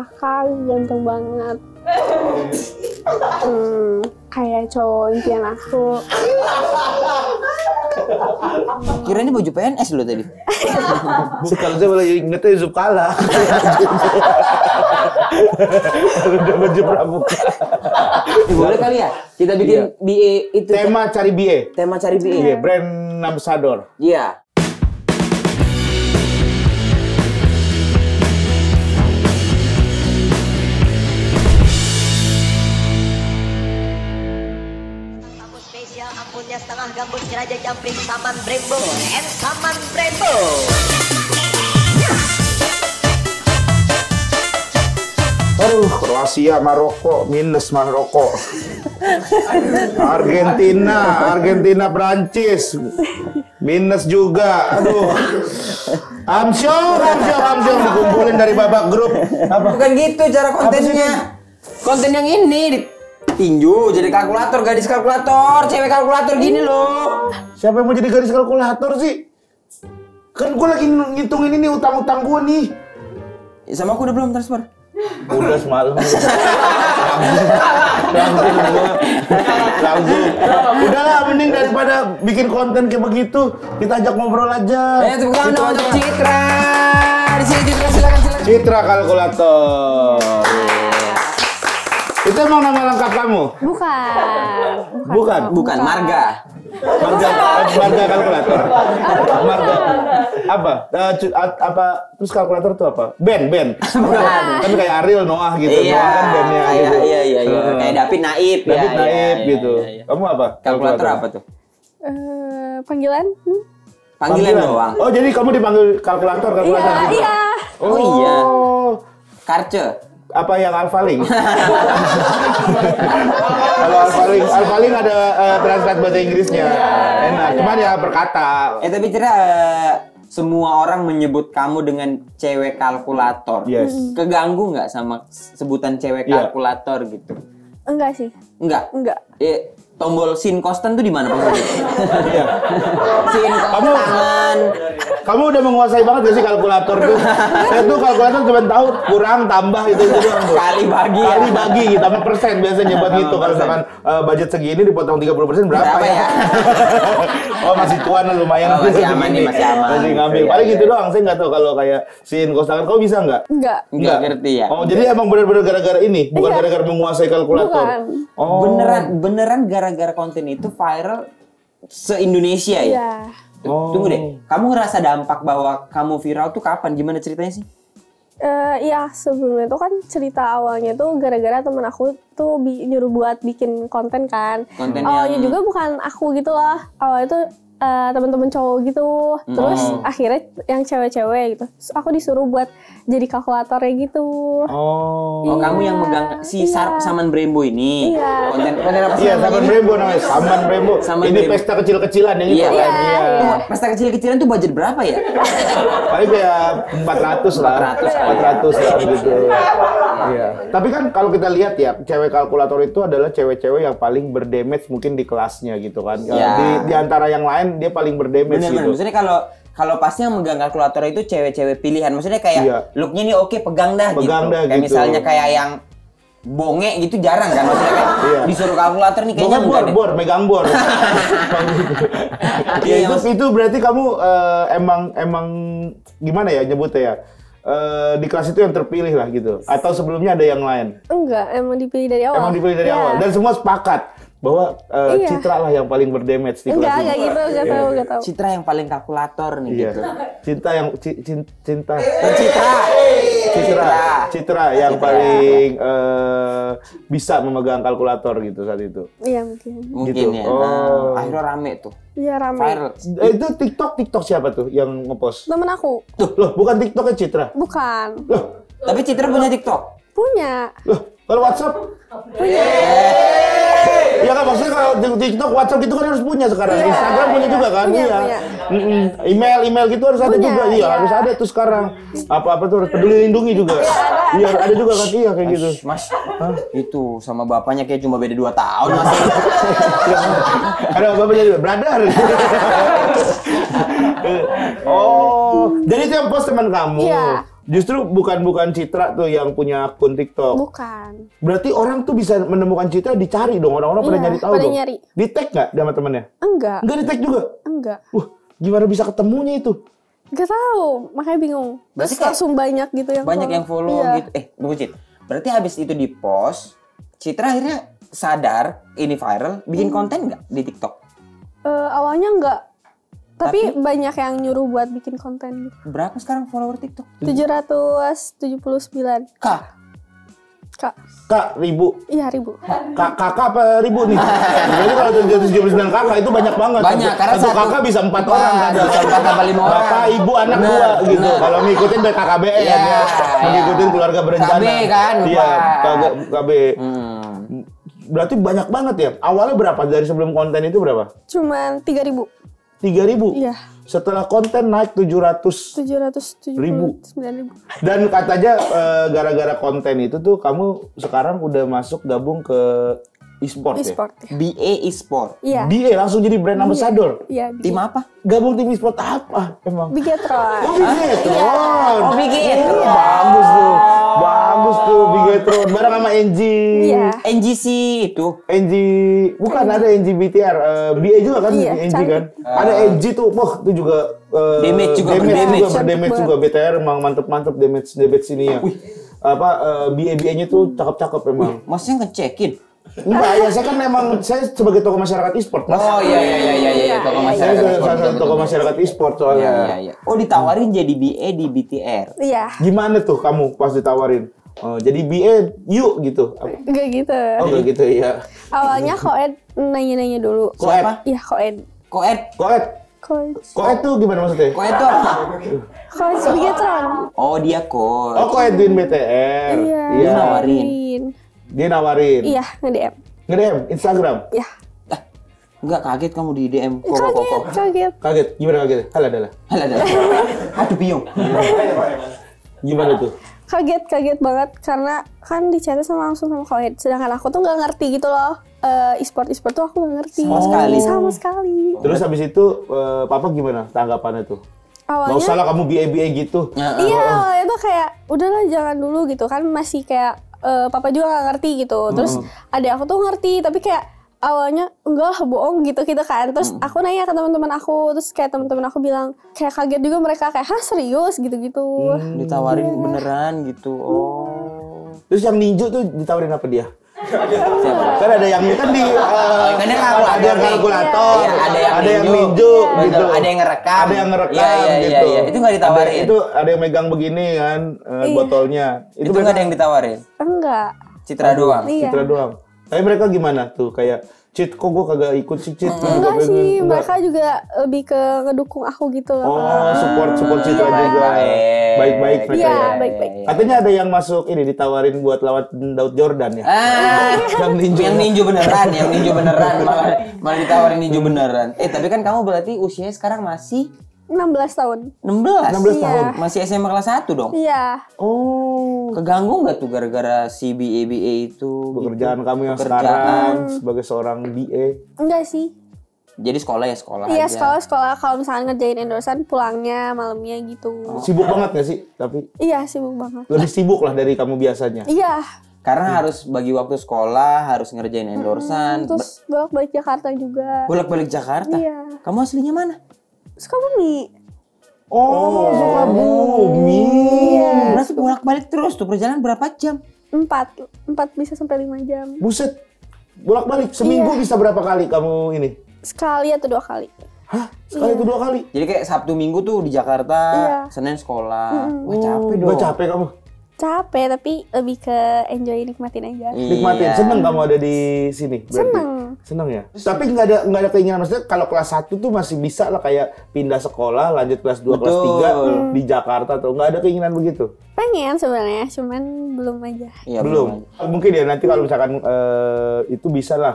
kakak, ganteng banget. Kayak cowok impian aku. Kira ini baju PNS lo tadi. Bukan, saya malah ingetnya Yusuf Kala. Udah baju pramuka. Boleh kali ya? Kita bikin BA itu. Tema cari BA. Tema cari BA. Iya, brand ambassador. Iya. Ampunnya setengah gambut jelajah jumping Saman Brembo and Saman Brembo. Kroasia, Maroko, minus Maroko. Argentina, Prancis, minus juga. Aduh. Amsyong dikumpulin dari babak grup. Apa? Bukan gitu cara kontennya. Konten yang ini tinju jadi kalkulator, gadis kalkulator, cewek kalkulator gini loh. Siapa yang mau jadi gadis kalkulator sih? Kan gue lagi ngitungin ini utang-utang gue nih. Sama aku udah belum transfer? Udah semalam. Langsung. Udahlah, mending daripada bikin konten kayak begitu, kita ajak ngobrol aja. Tepuk tangan dong untuk Citra. Di sini Citra, silakan. Citra kalkulator. Itu emang nama lengkap kamu? Bukan Marga. Marga kalkulator. Marga. Apa? Terus kalkulator itu apa? Band. Kan kayak Ariel Noah gitu. Iya, Noah kan bandnya gitu. Iya. Kayak David Naib gitu. Kamu apa? Kalkulator apa tuh? Panggilan? Panggilan doang. Oh, jadi kamu dipanggil kalkulator gitu. Iya. Oh iya. Karce. Apa yang Alphaling? Kalau Alphaling ada translate bahasa Inggrisnya. Enak, cuman ya berkata. Tapi Citra, semua orang menyebut kamu dengan cewek kalkulator. Yes. Keganggu nggak sama sebutan cewek kalkulator gitu? Enggak sih. Enggak. Tombol sin constant tuh di mana Pak? Iya. Sin constant. Kamu udah menguasai banget gak sih kalkulator tuh? Saya tuh kalkulator cuma tahu kurang tambah itu doang tuh. Kali bagi gitu, sama persen biasanya buat gitu. Kalau misalkan budget segini dipotong 30% berapa ya? Oh, masih cuan lah lumayan. Masih aman nih, masih aman. Masih ngambil. Paling gitu doang. Saya nggak tahu kalau kayak sin kostangan. Kau bisa nggak? Enggak ngerti ya. Oh, jadi emang benar-benar gara-gara ini, bukan gara-gara menguasai kalkulator. Bukan. Oh. Beneran gara-gara konten itu viral se-Indonesia ya? Iya. Tunggu deh, kamu ngerasa dampak bahwa kamu viral tuh kapan? Gimana ceritanya sih? Iya, sebelumnya tuh kan cerita awalnya tuh gara-gara temen aku tuh nyuruh buat bikin konten kan. Awalnya juga bukan aku gitu loh. Awalnya tuh teman-teman cowok gitu. Terus akhirnya yang cewek-cewek gitu. Terus aku disuruh buat jadi kalkulatornya gitu. Oh, kamu yang megang si Saman Brembo ini. Iya. Konten apa sih? Iya, Saman Brembo namanya. Saman Brembo. Ini pesta kecil-kecilan yang itu kan. Iya. Pesta kecil-kecilan tuh budget berapa ya? Paling kayak 400 lah gitu. Iya. Tapi kan kalau kita lihat ya, cewek kalkulator itu adalah cewek-cewek yang paling berdamage mungkin di kelasnya gitu kan. Di antara yang lain dia paling berdamage gitu. Maksudnya kalau pasti yang megang kalkulator itu cewek-cewek pilihan. Maksudnya kayak looknya nih oke, pegang dah gitu. Kayak misalnya kayak yang bonge gitu jarang kan. Maksudnya kayak disuruh kalkulator nih kayaknya megang bor. Itu berarti kamu emang gimana ya nyebutnya ya? Di kelas itu yang terpilih lah gitu. Atau sebelumnya ada yang lain? Enggak, emang dipilih dari awal. Dan semua sepakat bahwa Citra lah yang paling berdamage di kelas ini. Enggak tahu. Citra yang paling kalkulator nih gitu. Citra yang paling bisa memegang kalkulator gitu saat itu. Iya, mungkin gitu. Ya. Oh. Akhirnya rame tuh. Iya, rame. Viral. Itu TikTok siapa tuh yang ngepost? Temen aku. Tuh, loh, bukan TikToknya Citra? Bukan. Loh, tapi Citra punya TikTok? Punya. Loh, kalau WhatsApp? Punya. Ya kan, maksudnya kalau TikTok, WhatsApp gitu kan harus punya sekarang. Instagram punya juga kan? Punya. Email gitu harus ada juga. Iya, harus ada tuh sekarang. Apa-apa tuh harus peduli lindungi juga. Iya, ada juga kan, iya kayak gitu. Mas, itu sama bapaknya kayak cuma beda 2 tahun Mas. Ada bapaknya juga, brother. Oh, jadi itu yang post teman kamu. Iya. Justru bukan Citra tuh yang punya akun TikTok. Bukan. Berarti orang tuh bisa menemukan Citra, dicari dong, orang-orang pada nyari tahu pada dong. nyari. Di tag nggak sama temennya? Enggak. Enggak di tag juga? Enggak. Gimana bisa ketemunya itu? Gak tahu, makanya bingung. Berarti Terus langsung banyak gitu yang banyak yang follow gitu. Tunggu Cit. Berarti habis itu di post, Citra akhirnya sadar ini viral, bikin konten nggak di TikTok? Awalnya enggak. Tapi banyak yang nyuruh buat bikin konten gitu. Berapa sekarang follower TikTok? 779. Kak, ribu. Iya, ribu. Kakak apa ribu nih? Jadi kalau 779 kakak itu banyak banget. Banyak, karena satu kakak bisa 4 orang kan. Bisa 4 sampai 5 orang. Bapak, ibu, anak 2 gitu. Kalau ngikutin BKKBN ya. Ngikutin keluarga berencana. KB kan. Iya, KB. Berarti banyak banget ya. Awalnya berapa? Dari sebelum konten itu berapa? Cuman 3.000. 3.000? Iya. Setelah konten naik 700.000. 9.000. Dan katanya gara-gara konten itu tuh kamu sekarang udah masuk gabung ke e-sport ya? BA e-sport. Iya. BA langsung jadi brand ambassador. Iya. Tim apa? Gabung tim e-sport apa emang? Bigetron. Oh, Bigetron. Oh, Bigetron. Bagus tuh. Bagus tuh Bigetron. Bareng sama NG. Iya. NGC itu. NG bukan ada NG BTR. BA juga kan Iya, NG cantik. kan. Ada NG tuh. Wah, itu juga Damage juga, berdamage juga. BTR emang mantep-mantep damage ini ya. Apa BA-nya tuh cakep-cakep emang. Maksudnya ngecekin? Enggak, ya saya kan memang saya sebagai tokoh masyarakat e-sport, Mas. Oh iya, tokoh masyarakat. Saya salah satu tokoh masyarakat e-sport soalnya. Iya. Oh, ditawarin jadi BA di BTR. Iya. Gimana tuh kamu pas ditawarin? Oh, jadi BA yuk gitu. Enggak gitu. Oh, enggak gitu ya. Awalnya Koed nanya-nanya dulu. Koed? Iya, Koed. Koed tuh gimana maksudnya? Koed tuh apa? Coach Bigetron. Oh, dia coach. Oh, Koedwin BTR. Iya. Dia nawarin. Iya, nge-DM. Nge-DM Instagram. Iya. Enggak kaget kamu di DM kok. Kaget. Gimana kaget? Halah. Aduh bingung. Gimana tuh? Kaget banget karena kan di chat langsung sama Koed. Sedangkan aku tuh nggak ngerti gitu loh. E-sport tuh aku nggak ngerti. Sama sekali. Terus habis itu papa gimana tanggapannya tuh? Awalnya, gak usah lah kamu BA gitu. Iya, awalnya tuh kayak udahlah jangan dulu gitu kan, masih kayak papa juga gak ngerti gitu. Terus adik aku tuh ngerti, tapi kayak awalnya enggak lah bohong gitu kan. Terus aku nanya ke teman-teman aku, terus kayak teman-teman aku bilang kayak kaget juga mereka kayak serius gitu-gitu. Ditawarin beneran gitu. Oh. Terus yang ninju tuh ditawarin apa dia? Siapa? Kan ada yang kan di kan ada yang kalkulator, ada yang ninju gitu. Ada yang ngerekam. Gitu. Iya. Itu nggak ditawarin. Itu ada yang megang begini kan botolnya. Itu nggak ada yang ditawarin. Enggak. Citra doang. Iya. Citra doang. Tapi mereka gimana tuh kayak Cit, kok gue kagak ikut sih Cit? Enggak sih, mereka juga lebih ke ngedukung aku gitu loh. Oh, support Citra juga. Baik-baik mereka ya. ya. Baik-baik. Katanya ada yang masuk ini ditawarin buat lawan Daud Jordan ya. Yang ninju beneran, malah ditawarin ninju beneran. Tapi kan kamu berarti usianya sekarang masih 16 tahun. 16 tahun. Masih SMA kelas 1 dong? Iya. Oh. Keganggu nggak tuh gara-gara si BA itu? Pekerjaan gitu? kamu yang sekarang sebagai seorang BA? Enggak sih. Jadi sekolah ya sekolah Iya, aja. sekolah. Kalau misalnya ngerjain endorsean pulangnya malamnya gitu. Sibuk banget gak sih? Tapi Iya, sibuk banget. lebih sibuk lah dari kamu biasanya. Iya. Karena harus bagi waktu sekolah, harus ngerjain endorsean. Terus bolak-balik Jakarta juga. Bolak-balik Jakarta? Iya. Kamu aslinya mana? Sukabumi. Oh, Sukabumi. Iya. Berarti bolak-balik terus tuh, perjalanan berapa jam? 4 bisa sampai 5 jam. Buset, bolak-balik seminggu bisa berapa kali kamu ini? Sekali atau 2 kali. Hah? Sekali itu 2 kali? Jadi kayak Sabtu Minggu tuh di Jakarta, Senin sekolah. Wah capek dong. Gak capek kamu? Capek, tapi lebih ke enjoy, nikmatin aja. Nikmatin, seneng kamu ada di sini? Berarti? Seneng ya? Tapi nggak ada keinginan, maksudnya kalau kelas 1 tuh masih bisa lah kayak pindah sekolah, lanjut kelas 2, kelas 3 di Jakarta tuh. Nggak ada keinginan begitu? Pengen sebenarnya, cuman belum aja. Iya, belum. Mungkin ya nanti kalau misalkan itu bisa lah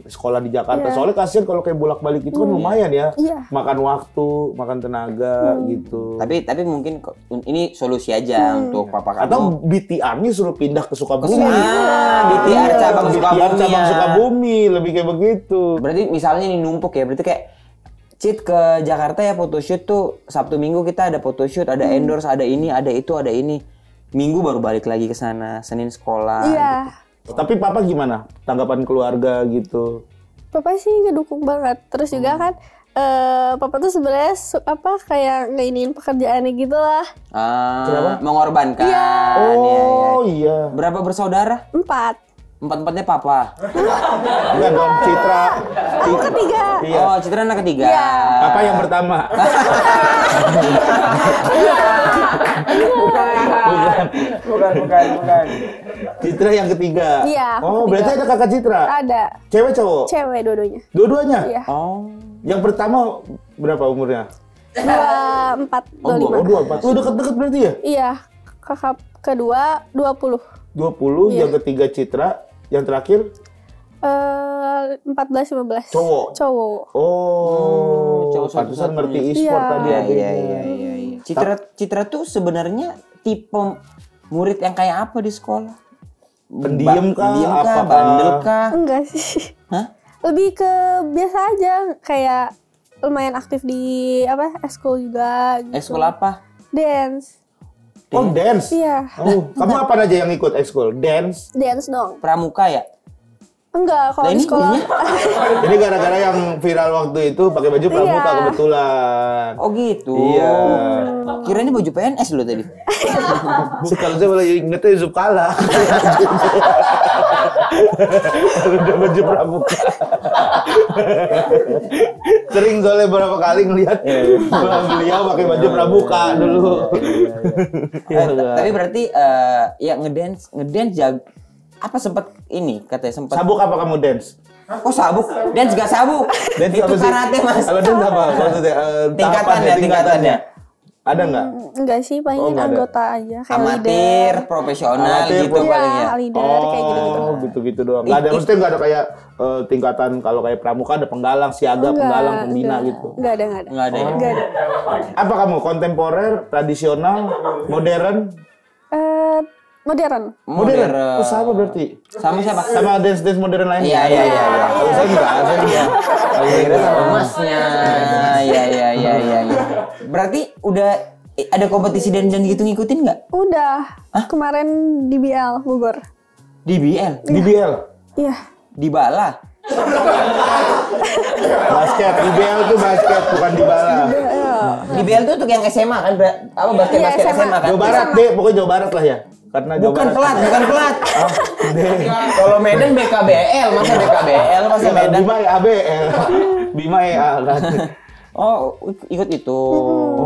sekolah di Jakarta. Iya. Soalnya kasihan kalau kayak bolak-balik itu kan lumayan ya. Iya. Makan waktu, makan tenaga gitu. Tapi mungkin ini solusi aja untuk papa kamu. Atau BTR-nya suruh pindah ke Sukabumi. BTR cabang Sukabumi. BTR cabang Sukabumi, lebih kayak begitu. Berarti misalnya ini numpuk ya, berarti kayak Cit ke Jakarta ya photoshoot tuh Sabtu Minggu kita ada photoshoot, ada endorse, ada ini, ada itu, ada ini. Minggu baru balik lagi ke sana, Senin sekolah. Iya. Gitu. Tapi papa gimana? Tanggapan keluarga gitu? Papa sih ngedukung banget. Terus juga kan papa tuh sebenarnya kayak ngeinin pekerjaannya gitu lah. Kenapa? Mengorbankan. Iya. Oh iya. Berapa bersaudara? 4. Empatnya papa. Enggak dong, Citra. Aku ketiga. Iya. Oh, Citra anak ketiga. Iya. Papa yang pertama. Bukan. Citra yang ketiga. Iya, aku Oh, berarti ada kakak Citra? Ada. Cewek cowok? Cewek dua-duanya. Dua-duanya? Iya. Oh. Yang pertama berapa umurnya? 24, 25. Oh, 24. Oh, deket-deket berarti ya? Iya. Kakak kedua 20. 20, Iya. yang ketiga Citra, yang terakhir 14, 15. Cowok? Cowok. Oh, pantesan ngerti e-sport Iya. tadi Iya. adiknya. Citra tuh sebenarnya tipe murid yang kayak apa di sekolah? Pendiam kah? Pendiam kah? Apakah- Bandel kah? Enggak sih. Hah? Lebih ke biasa aja, kayak lumayan aktif di eskul juga gitu. Ekskul apa? Dance. Oh, dance? Iya. Oh, kamu apa aja yang ikut ekskul? Dance? Dance dong. Pramuka ya? Enggak, kalau Lah, di ini sekolah. Ini gara-gara yang viral waktu itu pakai baju pramuka Iya. kebetulan. Oh gitu. Iya. Kirain ini baju PNS lo tadi. Kalau saya boleh ingetnya Yusuf Kala. Udah baju pramuka. Sering soalnya beberapa kali ngelihat beliau pakai baju pramuka dulu. Tapi berarti ya ngedance jago. Apa sempat ini katanya sempat. Sabuk apa kamu dance? Oh sabuk, dance gak sabuk. Dance Itu apa sih? karate mas. Kalau dance apa? Maksudnya Tingkatannya. Ada nggak? Enggak sih, paling Oh, nggak ada. anggota aja. Kayak Amatir, leader. profesional Amatir, gitu paling ya. Iya, leader kayak gitu-gitu. Oh, gitu-gitu doang. Nggak ada, maksudnya nggak ada kayak tingkatan kalau kayak pramuka ada penggalang, siaga, penggalang, pembina gitu. Enggak ada. Nggak ada ya? Enggak ada. Apa kamu? Kontemporer, tradisional, modern? Modern. Modern. Oh, sama berarti. Sama siapa? Sama dance modern lainnya. Iya. Kalau saya enggak, saya enggak. Kira sama masnya. Iya. Berarti udah ada kompetisi dan gitu ngikutin nggak? Udah. Kemarin di BL Bogor. Di BL? Di BL. Iya. Di Bala? Basket, di BL tuh basket, bukan di bala. Di BL tuh untuk yang SMA kan? Basket Iya, SMA kan? Jawa Barat deh, pokoknya Jawa Barat lah ya. Karena Jawa Bukan Barat. pelat. Deh. Kalau Medan BKBL, masa Medan? Bima ya ABL. Bima ya kan. Oh, ikut itu.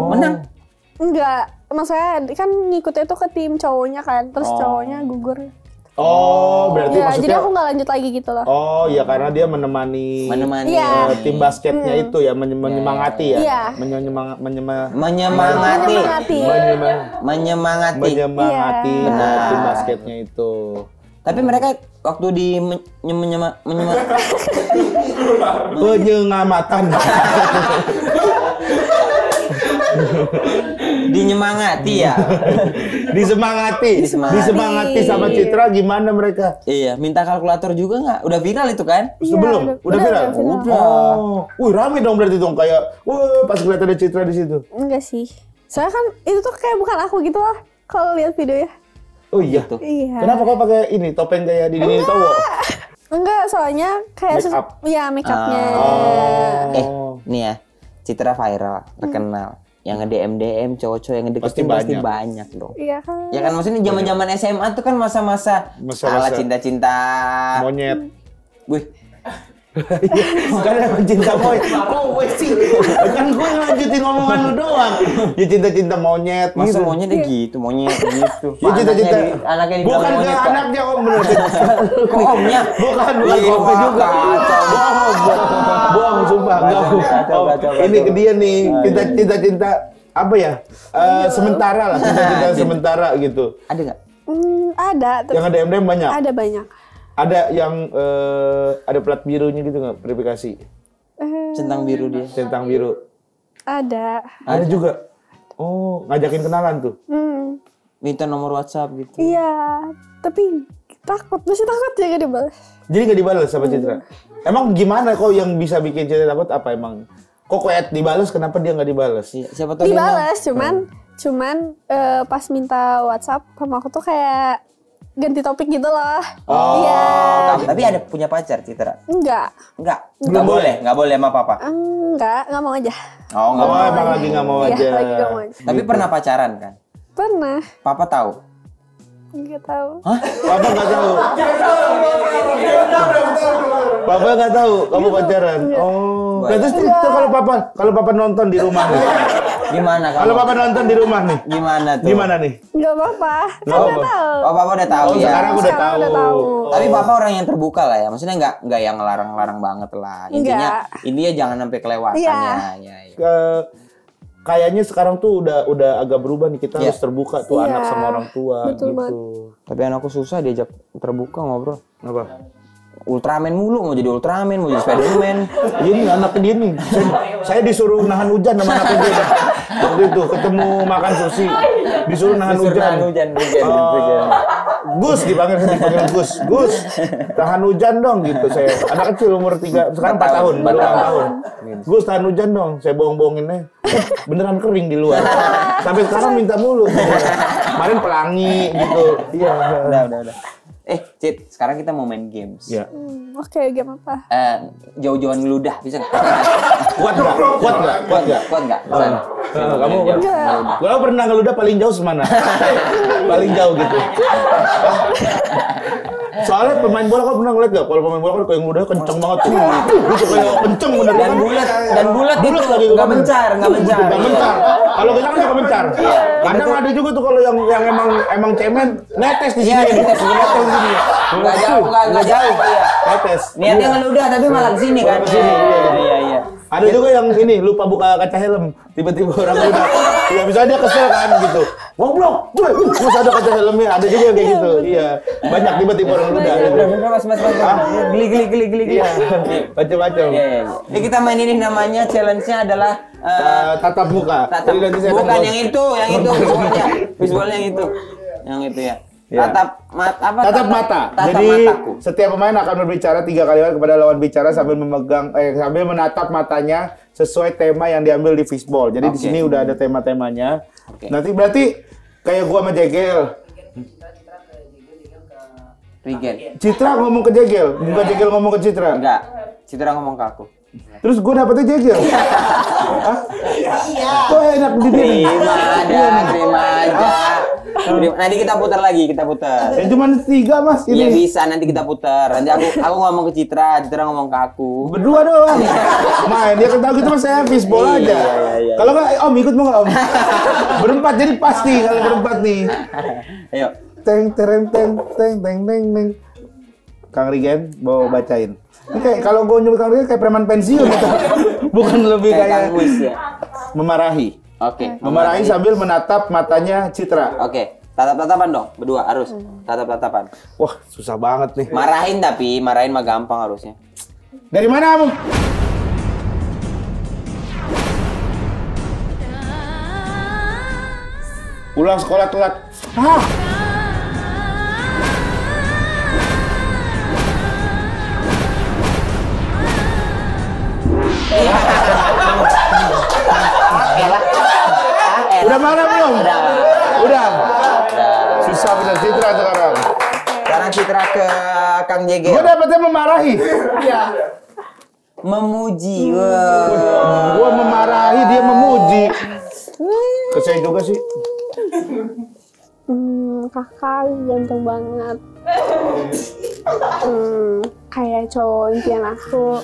Menang? Enggak. Maksudnya kan ngikutnya tuh ke tim cowoknya kan. Terus cowoknya gugur. Oh, berarti Ya, maksudnya. jadi aku nggak lanjut lagi gitu loh. Oh, ya karena dia menemani Iya. tim basketnya itu ya, menyemangati ya. Iya. Menyemangati. Menyemangati Benar. tim basketnya itu. Tapi mereka waktu di Penyengamatan. dinyemangati ya. Disemangati sama Citra gimana mereka? Iya, minta kalkulator juga nggak? Udah viral itu kan? Sebelum udah viral. Oh, rame dong berarti dong kayak, pas ngeliat ada Citra di situ. Enggak sih. Soalnya kan itu tuh kayak bukan aku gitu loh. Kalau lihat videonya. Oh iya. Iya. Kenapa kau pakai ini topeng kayak di Dini Towo? Enggak, soalnya kayak Make up. Iya, make upnya. Nih ya, Citra viral, terkenal. Yang nge-DM cowok-cowok yang ngedeketin Pasti pasti banyak dong. Iya kan. Ya kan maksudnya zaman-zaman SMA tuh kan masa-masa ala cinta-cinta. Monyet. Wih, Bukan emang cinta boy. Kok gue sih? Kan gue lanjutin omongan lu doang. Ya cinta-cinta monyet masa gitu. monyetnya gitu, monyet gitu. Ya cinta-cinta. Anaknya dibilang Bukan ke monyet kok. anaknya om bener. Kok omnya? Bukan Ih, ke omnya juga. kacau. Bohong sumpah. Enggak. Kacau. Ini ke dia nih. Cinta-cinta apa ya? Sementara lah, cinta-cinta sementara gitu. Ada nggak? Ada. Yang ada MDM banyak. Ada banyak. Ada yang ada plat birunya gitu nggak? Verifikasi Centang biru dia. centang biru. Ada. Ada juga. Oh, ngajakin kenalan tuh. Minta nomor WhatsApp gitu. Iya, tapi masih takut ya gak dibalas. Jadi nggak dibalas sama Citra. Emang gimana kok yang bisa bikin Citra takut apa emang? Kok kuat dibales, kenapa dia nggak dibales? Siapa tahu dibales, cuman pas minta WhatsApp sama aku tuh kayak ganti topik gitu loh. Iya. Tapi ada punya pacar Citra? Enggak. Nggak boleh sama papa? Nggak mau aja. Oh, nggak mau. Emang lagi nggak mau aja. Iya, lagi nggak mau aja. Tapi pernah pacaran kan? Pernah. Papa tahu? Nggak tahu. Hah? Papa nggak tahu. Papa nggak tahu kamu pacaran. Oh. Nah, terus kalau papa nonton di rumah nih. Gimana kalau papa nonton di rumah nih? Gimana tuh? Gimana nih? Nggak apa-apa. Nggak Kan udah tahu. Oh, papa udah tahu ya. Sekarang udah tahu. Tapi papa orang yang terbuka lah ya. Maksudnya nggak yang ngelarang-larang banget lah. Intinya jangan sampai kelewatan ya. Kayaknya sekarang tuh udah agak berubah nih, kita harus terbuka tuh anak sama orang tua. Betul gitu. banget. Tapi anakku susah diajak terbuka ngobrol. Apa? Ultraman mulu, mau jadi Ultraman, mau jadi Spiderman. Ini anak dia nih. Saya disuruh nahan hujan sama anak dia. Waktu itu ketemu makan sushi, disuruh nahan hujan. Gus dipanggil Gus, tahan hujan dong gitu saya. Anak kecil umur 3, sekarang 4 tahun, baru 6 tahun. Gus tahan hujan dong, saya bohong-bohonginnya. Beneran kering di luar. Sampai sekarang minta mulu. Kemarin pelangi gitu. Iya. Udah. Cit, sekarang kita mau main games. Iya. Oke, game apa? Jauh-jauhan ngeludah, bisa nggak? Kuat nggak? Kamu pernah ngeludah paling jauh semana? Paling jauh gitu. Soalnya pemain bola kok pernah ngeliat gak? Kalau pemain bola kan kayak ngeludah kenceng banget tuh. Gitu kayak kenceng bener. Dan bulat lagi nggak mencar. Kalau kita kan suka mencar. Kadang ada juga tuh kalau yang emang cemen netes di sini. Netes di sini. Nggak jauh. Netes. Niatnya ngeludah tapi malah ke sini kan. Iya. Ada juga yang ini lupa buka kaca helm, tiba-tiba orang udah, ya bisa dia kesel kan gitu. Goblok, terus ada kaca helmnya, ada juga yang kayak gitu. Iya, banyak tiba-tiba orang udah. Mas. Geli. Iya, macam-macam. Ini kita main ini namanya challenge-nya adalah tatap muka. Bukan yang itu visualnya yang itu ya. Tatap mata. Jadi mataku. Setiap pemain akan berbicara 3 kali kepada lawan bicara sambil sambil menatap matanya sesuai tema yang diambil di fishball. Jadi di sini udah ada tema-temanya. Nanti berarti kayak gua sama Jegel. Citra ngomong ke Jegel, bukan Jegel ngomong ke Citra. Enggak. Citra ngomong ke aku. Terus gue dapetnya Jegel. Hah? Iya. Kok enak di terima aja. Nanti kita putar lagi. Ya cuma 3 mas ini. Iya bisa, nanti kita putar. Nanti aku ngomong ke Citra ngomong ke aku. Berdua doang. Main dia ketahu gitu mas saya fishball aja. Iya. Kalau nggak Om ikut mau nggak Om? Berempat jadi pasti kalau berempat nih. Ayo. Teng. Kang Rigen mau bacain. Ini kayak kalau gue nyebut Kang Rigen kayak preman pensiun gitu. Bukan lebih kayak memarahi. Oke. Memarahi sambil menatap matanya Citra. Oke. Tatap-tatapan dong, berdua harus. Tatap-tatapan. Wah, susah banget nih. Marahin mah gampang harusnya. Dari mana kamu? Pulang sekolah telat. Udah marah belum? Udah. Susah bener Citra sekarang. Sekarang Citra ke Kang Jegel. Gue dapetnya memarahi. Iya. Memuji. Gue memarahi, dia memuji. Ke saya juga sih. Kakak ganteng banget. Kayak cowok impian aku.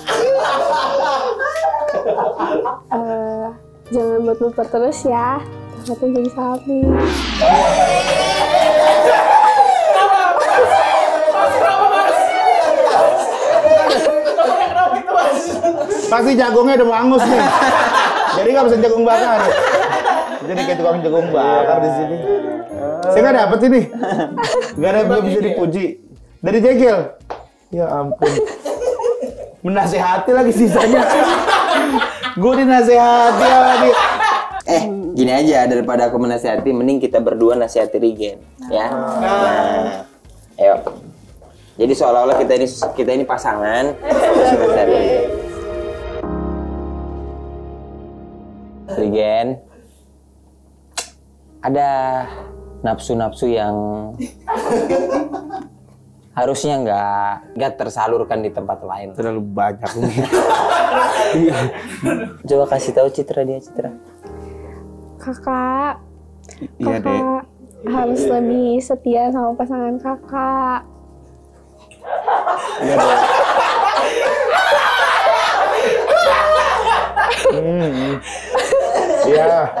Jangan buat terus ya. Takutnya jadi sapi. Pasti jagungnya udah mau angus nih. Jadi nggak bisa jagung bakar. Jadi kayak tukang jagung bakar di sini. Saya nggak dapet ini. Nggak bisa dipuji. Dari Jegel. Ya ampun. Menasehati lagi sisanya. Gue dinasehati lagi. Gini aja, daripada aku menasehati, mending kita berdua nasihati Rigen, ya. Nah, ayo. Jadi seolah-olah kita ini pasangan. Regen, ada nafsu-nafsu yang harusnya nggak tersalurkan di tempat lain. Terlalu banyak nih. Coba kasih tahu Citra. Kakak, Iya, Dek. harus lebih setia sama pasangan kakak. Iya, Dek. Iya.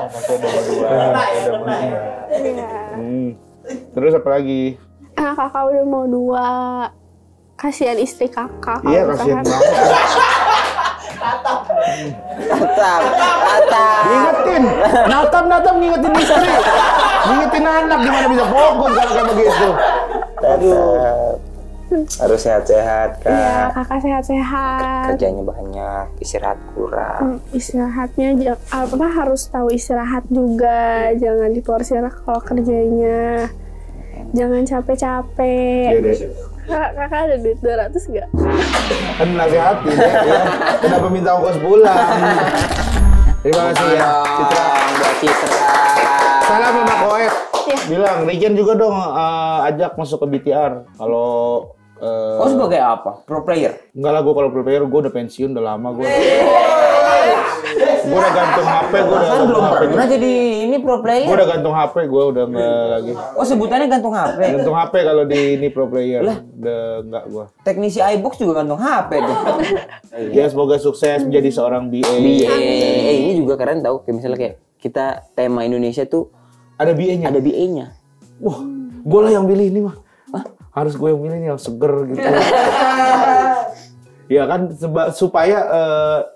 Terus apa lagi? Kakak udah mau 2. Kasihan istri kakak. Iya, kasihan banget. Ngingetin. Natam ngingetin istri. Ngingetin anak, gimana bisa fokus kalau kayak begitu. Aduh. Harus sehat-sehat, Kak. Iya, kakak sehat-sehat. Kerjanya banyak, istirahat kurang. Istirahatnya harus tahu istirahat juga. Jangan diporsir kalau kerjanya. Jangan capek-capek. Iya, Dek. Kakak ada duit 200 nggak? Kan nasihatin ya. Kenapa minta ongkos pulang? Terima kasih ya, Citra. Buat Citra. Salam sama Koet. Iya. Bilang, Regen juga dong ajak masuk ke BTR. Kalau Kau sebagai apa? Pro player? enggak lah, gue kalau pro player gue udah pensiun, udah lama gue. Gue udah gantung HP, gue udah Belum pernah jadi ini pro player. Gue udah gantung HP, gue udah nggak lagi. Oh, sebutannya gantung HP. Gantung HP kalau di ini pro player. Udah nggak gue. Teknisi iBox juga gantung HP tuh. Ya semoga sukses menjadi seorang BA. Ini juga keren tau. Kayak misalnya kayak kita tema Indonesia tuh Ada BA-nya. ada BA-nya. Wah, gue lah yang pilih ini mah. Harus gue yang pilih nih, yang seger gitu. Ya kan supaya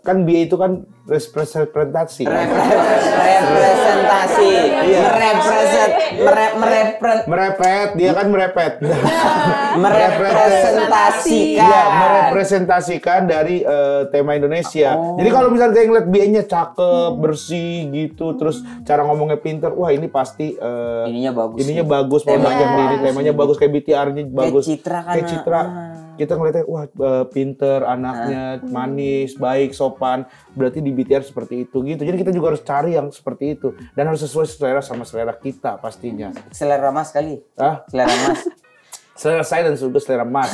kan BA itu kan representasi. Representasi. Merepet, dia kan merepet. Merepresentasikan. Iya, merepresentasikan dari tema Indonesia. Jadi kalau misalnya kayak ngeliat BA-nya cakep, bersih gitu, terus cara ngomongnya pinter, wah ini pasti Ininya bagus. Ininya bagus, produk yang diri, temanya bagus, kayak BTR-nya bagus. Citra kan. Kayak Citra. Kita ngeliatnya, wah pinter, anaknya manis, baik, sopan. Berarti di BTR seperti itu gitu. Jadi kita juga harus cari yang seperti itu. Dan harus sesuai selera sama selera kita pastinya. Selera Mas kali. Hah? Selera Mas. Selera saya dan juga selera Mas.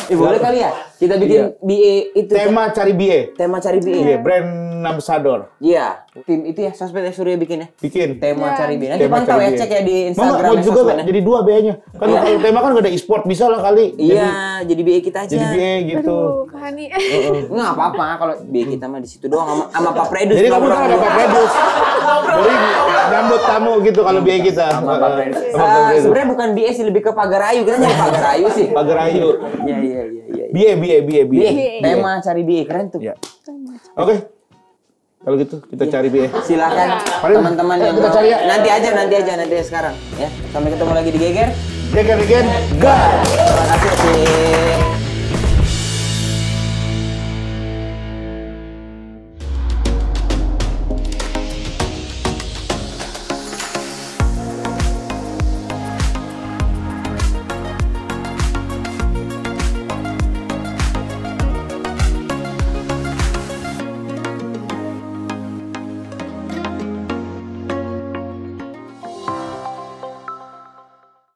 Boleh kali ya? Kita bikin BA itu. Tema cari BA. Tema cari BA. Iya, brand ambassador. Iya. Tim itu ya, sosmed Surya bikin ya. Bikin. Tema cari BA. Nanti Tema pantau cari ya, BA. cek ya di Mau Instagram. nggak? Mau juga nggak? Jadi 2 BA-nya. Kan kalau tema kan nggak ada e-sport, bisa lah kali. Iya, jadi BA kita aja. Jadi BA gitu. Aduh, Kak Hani. Nggak apa-apa kalau BA kita mah di situ doang sama Pak Predus. Jadi kamu kan ada Pak Predus. Jadi nyambut tamu gitu kalau BA kita. Sebenarnya bukan BA sih, lebih ke Pagarayu. Kita nyari Pagarayu sih. Pagarayu. Iya. BA. Tema cari BA keren tuh. Iya. Oke. Kalau gitu kita cari BA. Silakan teman-teman yang kita mau. cari ya. Nanti aja sekarang ya. Sampai ketemu lagi di Geger. Geger, gas. Terima kasih sih.